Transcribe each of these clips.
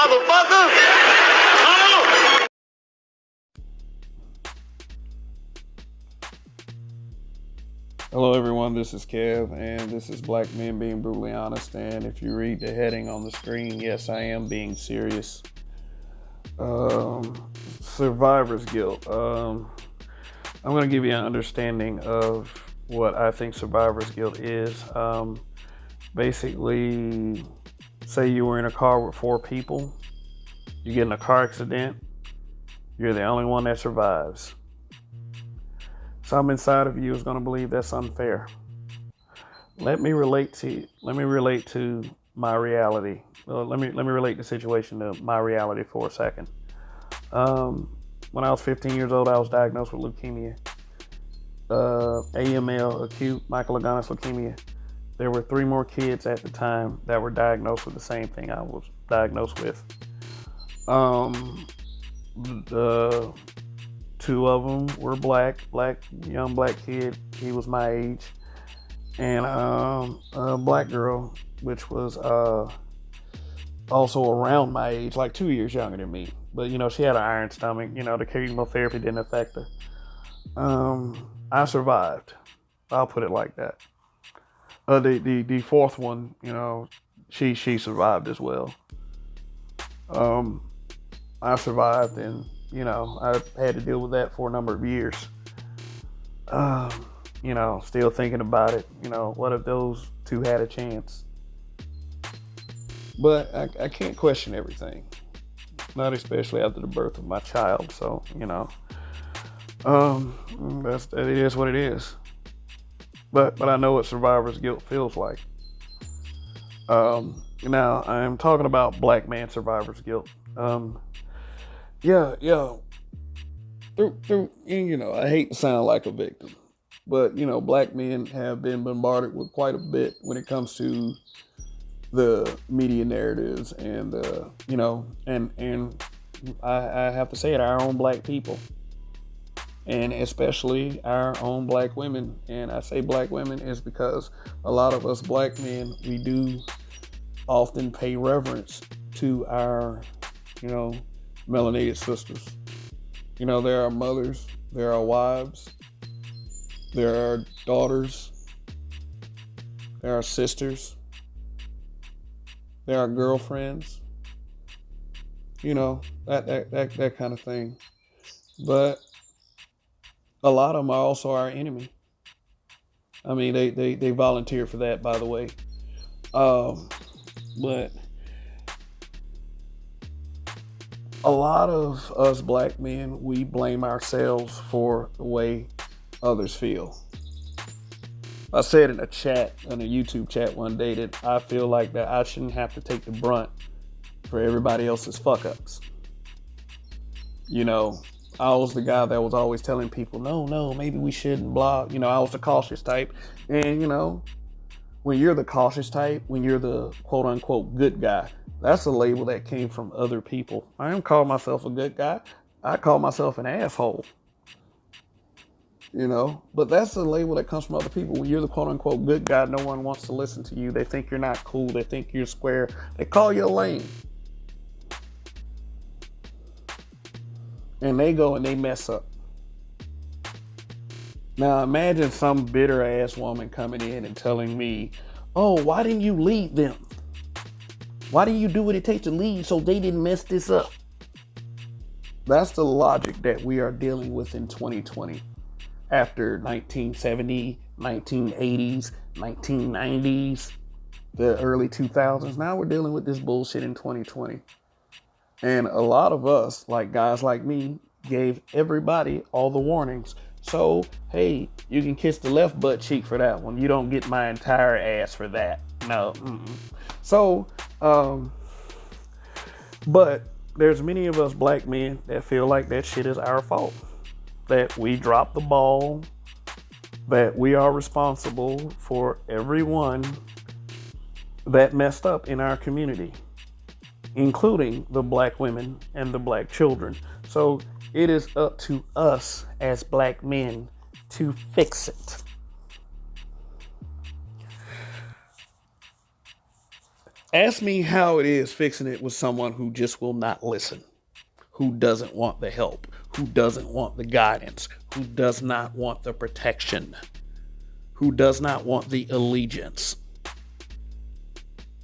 motherfucker. Come on. Hello everyone, this is Kev, and this is Black Men Being Brutally Honest, and if you read the heading on the screen, yes, I am being serious. Survivor's guilt. I'm going to give you an understanding of what I think survivor's guilt is. Basically, say you were in a car with 4 people, you get in a car accident, you're the only one that survives. Some inside of you is going to believe that's unfair. Let me relate to my reality. Let me relate the situation to my reality for a second. When I was 15 years old, I was diagnosed with leukemia. AML, acute myelogenous leukemia. There were 3 more kids at the time that were diagnosed with the same thing I was diagnosed with. The 2 of them were young black kid. He was my age, and a black girl, which was also around my age, like 2 years younger than me. But she had an iron stomach. The chemotherapy didn't affect her. I survived. I'll put it like that. The 4th one, she survived as well. I survived, and I had to deal with that for a number of years. Still thinking about it. What if those 2 had a chance? But I can't question everything, not especially after the birth of my child. So it is what it is. But I know what survivor's guilt feels like. Now I'm talking about black man survivor's guilt. Yeah. I hate to sound like a victim, but black men have been bombarded with quite a bit when it comes to the media narratives, and and I have to say it, our own black people, and especially our own black women. And I say black women is because a lot of us black men, we do often pay reverence to our melanated sisters. There are mothers, there are wives, there are daughters, there are sisters, there are girlfriends, that kind of thing. But a lot of them are also our enemy. I mean, they volunteer for that, by the way. But a lot of us black men, we blame ourselves for the way others feel. I said in a YouTube chat one day, that I feel like that I shouldn't have to take the brunt for everybody else's fuck ups. I was the guy that was always telling people, no, maybe we shouldn't, blah. I was the cautious type. And, when you're the cautious type, when you're the quote unquote good guy, that's a label that came from other people. I don't call myself a good guy. I call myself an asshole. But that's a label that comes from other people. When you're the quote unquote good guy, no one wants to listen to you. They think you're not cool. They think you're square. They call you a lame. And they go and they mess up. Now imagine some bitter ass woman coming in and telling me, oh, why didn't you lead them? Why didn't you do what it takes to lead so they didn't mess this up? That's the logic that we are dealing with in 2020. After 1970, 1980s, 1990s, the early 2000s. Now we're dealing with this bullshit in 2020. And a lot of us, like guys like me, gave everybody all the warnings. So, hey, you can kiss the left butt cheek for that one. You don't get my entire ass for that. No. So, but there's many of us black men that feel like that shit is our fault. That we dropped the ball. That we are responsible for everyone that messed up in our community, including the black women and the black children. So it is up to us as black men to fix it. Ask me how it is fixing it with someone who just will not listen, who doesn't want the help, who doesn't want the guidance, who does not want the protection, who does not want the allegiance.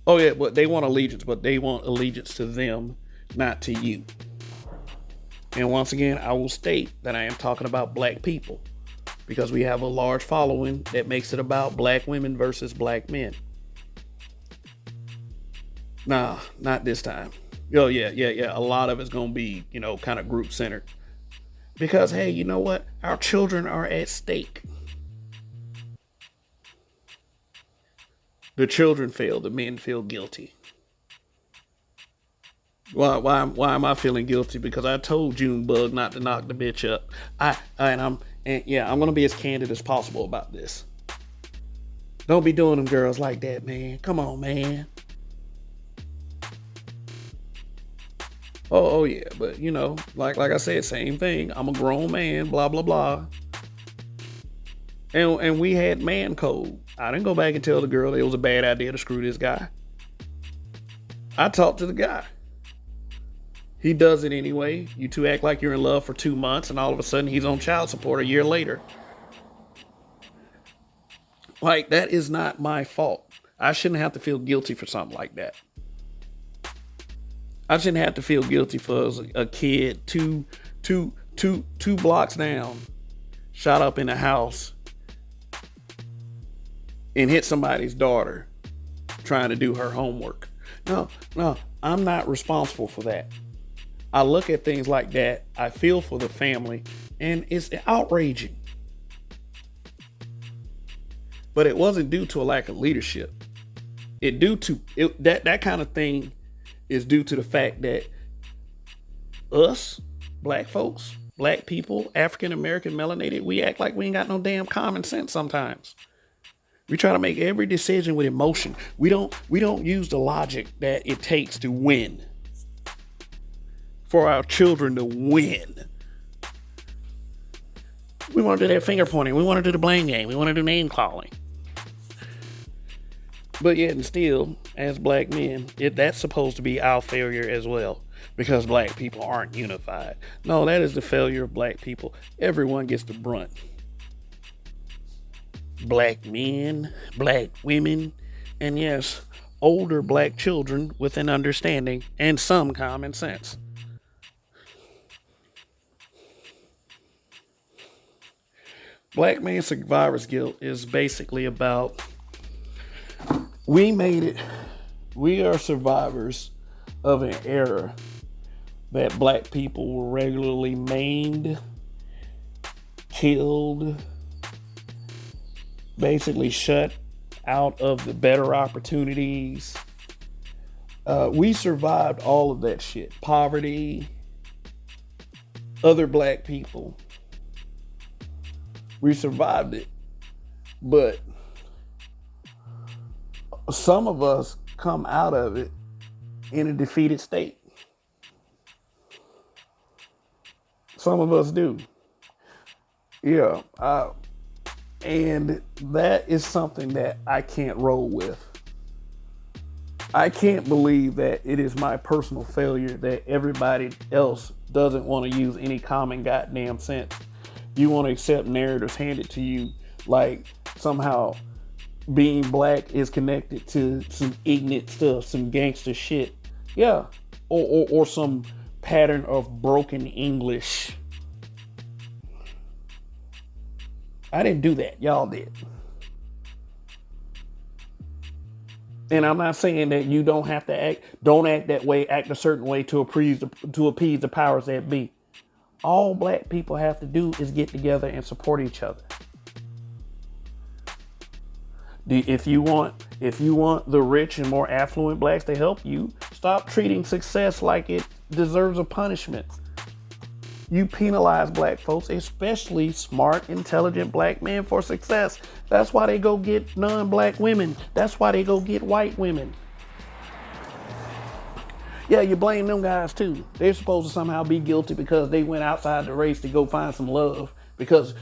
Oh, yeah, but they want allegiance, but they want allegiance to them, not to you. And once again, I will state that I am talking about black people because we have a large following that makes it about black women versus black men. Nah, not this time. Oh, yeah. A lot of it's going to be, kind of group centered. Because, hey, you know what? Our children are at stake. The children fail, the men feel guilty. Why am I feeling guilty? Because I told Junebug not to knock the bitch up. I'm gonna be as candid as possible about this. Don't be doing them girls like that, man. Come on, man. Oh yeah, but like I said, same thing. I'm a grown man, blah blah blah. And we had man code. I didn't go back and tell the girl it was a bad idea to screw this guy. I talked to the guy. He does it anyway. You two act like you're in love for 2 months, and all of a sudden he's on child support a year later. Like, that is not my fault. I shouldn't have to feel guilty for something like that. I shouldn't have to feel guilty for a kid two blocks down, shot up in a house, and hit somebody's daughter trying to do her homework. No, I'm not responsible for that. I look at things like that, I feel for the family, and it's outraging. But it wasn't due to a lack of leadership. That kind of thing is due to the fact that us, black folks, black people, African American, melanated, we act like we ain't got no damn common sense sometimes. We try to make every decision with emotion. We don't use the logic that it takes to win. For our children to win. We want to do that finger pointing. We want to do the blame game. We want to do name calling. But yet and still, as black men, that's supposed to be our failure as well. Because black people aren't unified. No, that is the failure of black people. Everyone gets the brunt. Black men, black women, and yes, older black children with an understanding and some common sense. Black man survivor's guilt is basically about we made it. We are survivors of an era that black people were regularly maimed, killed, basically shut out of the better opportunities. We survived all of that shit. Poverty, other black people. We survived it. But some of us come out of it in a defeated state. Some of us do. Yeah. And that is something that I can't roll with. I can't believe that it is my personal failure that everybody else doesn't want to use any common goddamn sense. You want to accept narratives handed to you like somehow being black is connected to some ignorant stuff, some gangster shit. Yeah. Or some pattern of broken English. I didn't do that. Y'all did. And I'm not saying that you don't have to don't act that way, act a certain way to appease the powers that be. All black people have to do is get together and support each other. If you want the rich and more affluent blacks to help you, stop treating success like it deserves a punishment. You penalize black folks, especially smart, intelligent black men, for success. That's why they go get non-black women. That's why they go get white women. Yeah, you blame them guys too. They're supposed to somehow be guilty because they went outside the race to go find some love because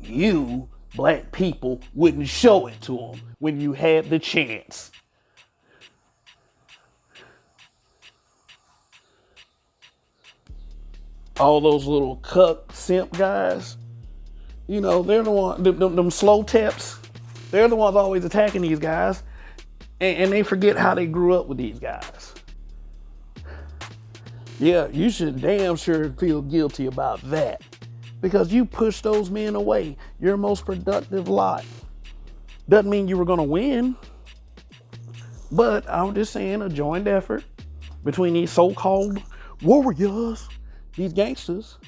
you, black people, wouldn't show it to them when you had the chance. all those little cuck simp guys, you know, they're the one, them slow tips. They're the ones always attacking these guys, and they forget how they grew up with these guys. Yeah, you should damn sure feel guilty about that, because you pushed those men away. Your most productive lot. Doesn't mean you were gonna win, but I'm just saying a joint effort between these so-called warriors, these gangsters,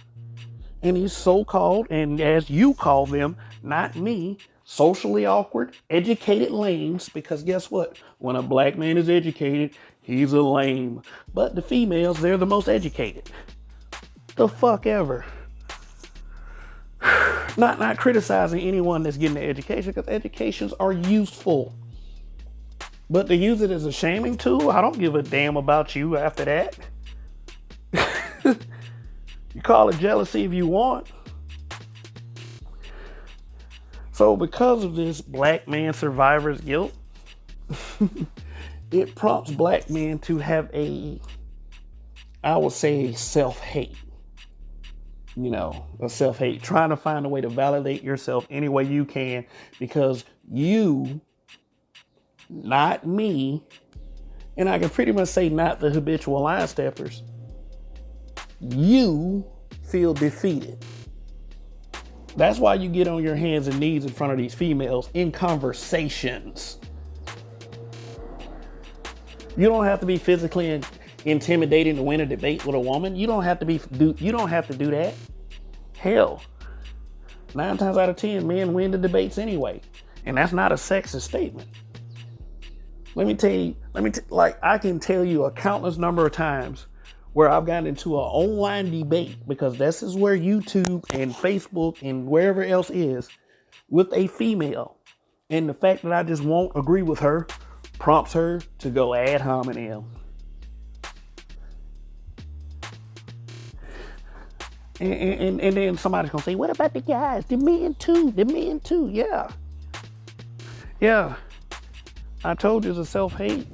and these so-called, and as you call them, not me, socially awkward, educated lames, because guess what? When a black man is educated, he's a lame. But the females, they're the most educated. The fuck ever. Not criticizing anyone that's getting an education, because educations are useful. But to use it as a shaming tool, I don't give a damn about you after that. You call it jealousy if you want. So because of this black man survivor's guilt, it prompts black men to have I would say, self-hate. You know, a self-hate, trying to find a way to validate yourself any way you can, because you, not me, and I can pretty much say not the habitual line steppers, you feel defeated. That's why you get on your hands and knees in front of these females in conversations. You don't have to be physically intimidating to win a debate with a woman. You don't have to do that. Hell, 9 times out of 10, men win the debates anyway. And that's not a sexist statement. Let me tell you, I can tell you a countless number of times where I've gotten into an online debate, because this is where YouTube and Facebook and wherever else is, with a female. And the fact that I just won't agree with her prompts her to go ad hominem. And then somebody's gonna say, what about the guys? The men too. Yeah. I told you it's a self-hate.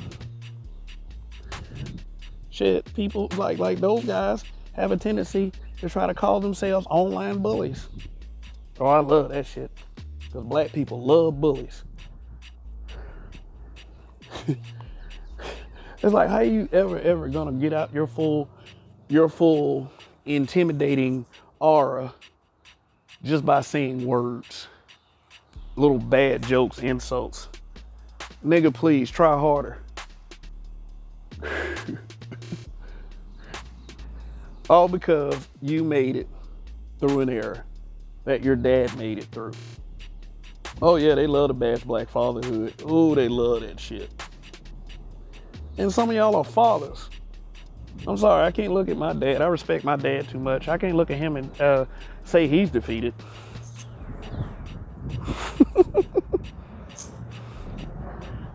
Shit, people like those guys have a tendency to try to call themselves online bullies. Oh, I love that shit, because black people love bullies. It's like, how you ever gonna get out your full intimidating aura just by saying words, little bad jokes, insults? Nigga, please try harder. All because you made it through an era that your dad made it through. Oh yeah, they love to bash black fatherhood. Oh, they love that shit. And some of y'all are fathers. I'm sorry, I can't look at my dad. I respect my dad too much. I can't look at him and say he's defeated.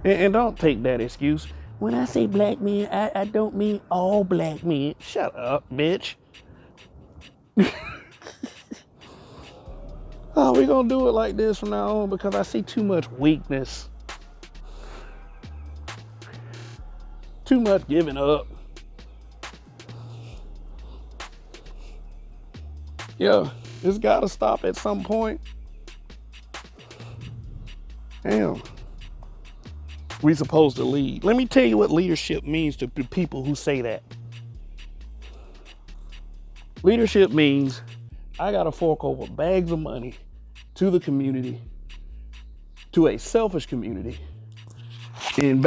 and don't take that excuse. When I say black men, I don't mean all black men. Shut up, bitch. Oh, we're gonna do it like this from now on, because I see too much weakness. Too much giving up. Yeah, it's gotta stop at some point. Damn. We supposed to lead. Let me tell you what leadership means to people who say that. Leadership means I gotta fork over bags of money to the community, to a selfish community, and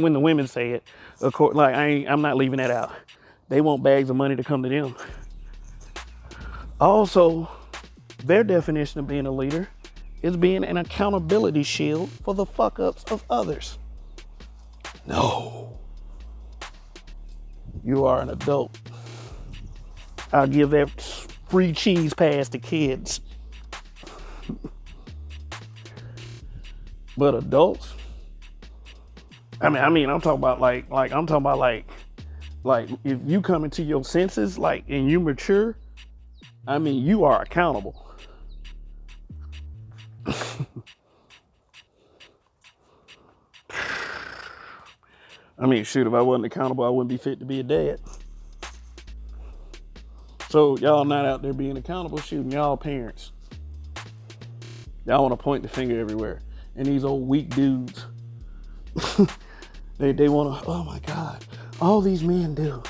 when the women say it, of course, like I'm not leaving that out. They want bags of money to come to them. Also, their definition of being a leader is being an accountability shield for the fuck ups of others. No. You are an adult. I'll give that free cheese pass to kids. But adults, I'm talking about like if you come into your senses, and you mature, you are accountable. Shoot, if I wasn't accountable, I wouldn't be fit to be a dad. So y'all not out there being accountable, shooting y'all parents. Y'all want to point the finger everywhere. And these old weak dudes, they want to, oh my God, all these men do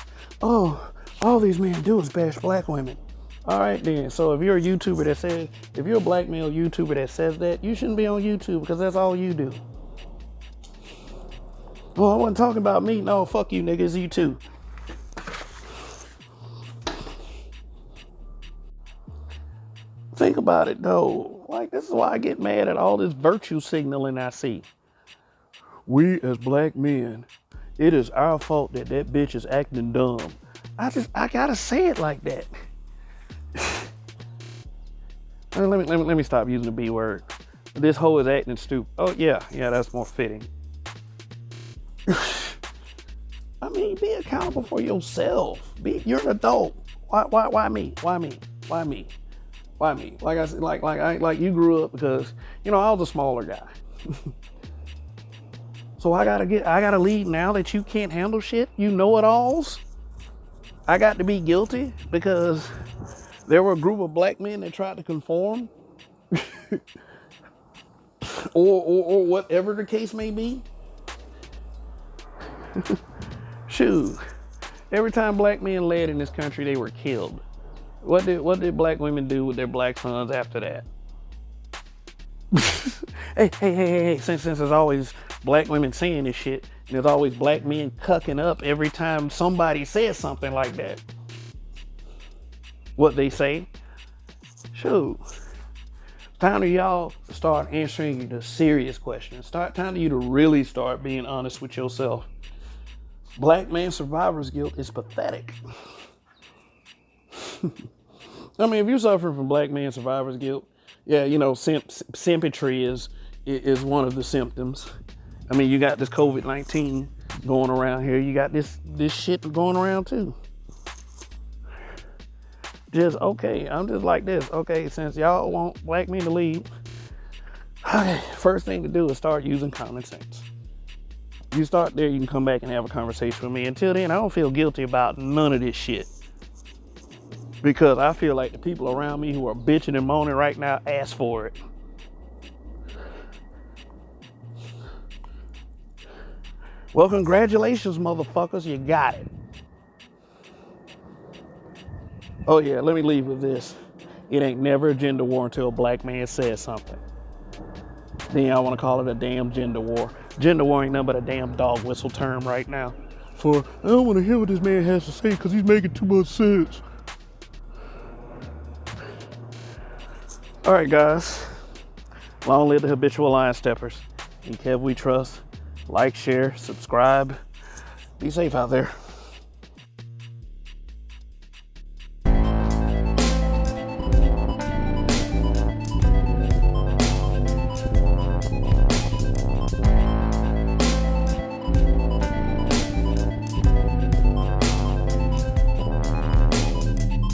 is bash black women. All right then, so if you're a YouTuber that says, if you're a black male YouTuber that says that, you shouldn't be on YouTube because that's all you do. Oh, I wasn't talking about me. No, fuck you niggas, you too. Think about it though. Like, this is why I get mad at all this virtue signaling I see. We as black men, it is our fault that bitch is acting dumb. I gotta say it like that. Let me stop using the B word. This hoe is acting stupid. Oh yeah, that's more fitting. I mean, be accountable for yourself. You're an adult. Why me? Why me? Like I said, like you grew up because, you know, I was a smaller guy. So I gotta lead now that you can't handle shit. You know it alls. I got to be guilty because there were a group of black men that tried to conform, or whatever the case may be. Shoot, every time black men led in this country, they were killed. What did black women do with their black sons after that? Hey, since there's always black women saying this shit, and there's always black men cucking up every time somebody says something like that. What they say? Shoot. Time for y'all to start answering the serious questions. Time for you to really start being honest with yourself. Black man survivor's guilt is pathetic. I mean, if you're suffering from black man survivor's guilt, yeah, you know, sympatry is one of the symptoms. I mean, you got this COVID-19 going around here. You got this shit going around too. Okay, I'm just like this. Okay, since y'all want black men to leave, okay, first thing to do is start using common sense. You start there, you can come back and have a conversation with me. Until then, I don't feel guilty about none of this shit. Because I feel like the people around me who are bitching and moaning right now asked for it. Well, congratulations, motherfuckers. You got it. Oh, yeah, let me leave with this. It ain't never a gender war until a black man says something. Then I want to call it a damn gender war. Gender war ain't nothing but a damn dog whistle term right now. For, I don't want to hear what this man has to say because he's making too much sense. All right, guys. Long live the habitual line steppers. In Kev we trust. Like, share, subscribe. Be safe out there.